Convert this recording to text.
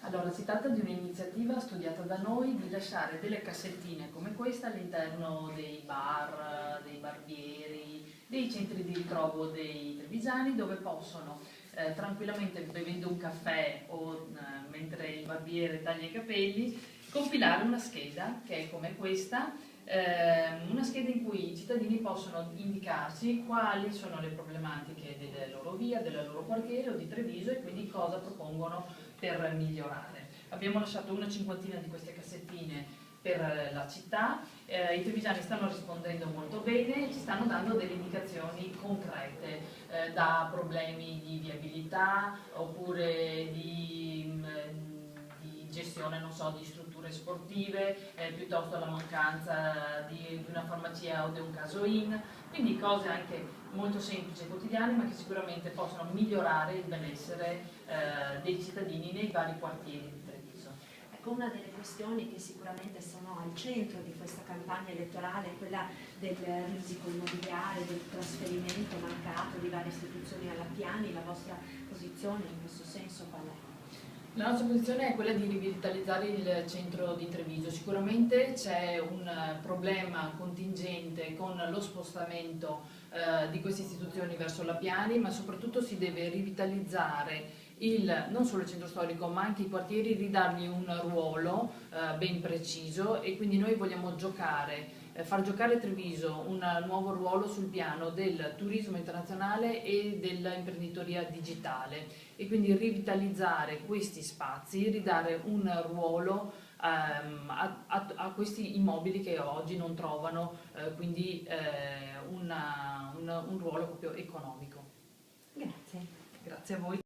Allora, si tratta di un'iniziativa studiata da noi di lasciare delle cassettine come questa all'interno dei bar, dei barbieri, dei centri di ritrovo dei trevigiani, dove possono tranquillamente, bevendo un caffè o mentre il barbiere taglia i capelli, compilare una scheda che è come questa, una scheda in cui i cittadini possono indicarci quali sono le problematiche della loro via, del loro quartiere o di Treviso e quindi cosa propongono per migliorare. Abbiamo lasciato una cinquantina di queste cassettine per la città, i trevigiani stanno rispondendo molto bene, ci stanno dando delle indicazioni concrete, da problemi di viabilità oppure di gestione, non so, di strutture sportive, piuttosto alla mancanza di una farmacia o di un casoin, quindi cose anche molto semplici e quotidiane ma che sicuramente possono migliorare il benessere dei cittadini nei vari quartieri di Treviso. Ecco, una delle questioni che sicuramente sono al centro di questa campagna elettorale è quella del risico immobiliare, del trasferimento mancato di varie istituzioni alla Piani. La vostra posizione in questo senso qual è? La nostra posizione è quella di rivitalizzare il centro di Treviso. Sicuramente c'è un problema contingente con lo spostamento di queste istituzioni verso la Piani, ma soprattutto si deve rivitalizzare non solo il centro storico ma anche i quartieri, ridargli un ruolo ben preciso, e quindi noi vogliamo far giocare Treviso un nuovo ruolo sul piano del turismo internazionale e dell'imprenditoria digitale, e quindi rivitalizzare questi spazi, ridare un ruolo a questi immobili che oggi non trovano quindi un ruolo proprio economico. Grazie. Grazie a voi.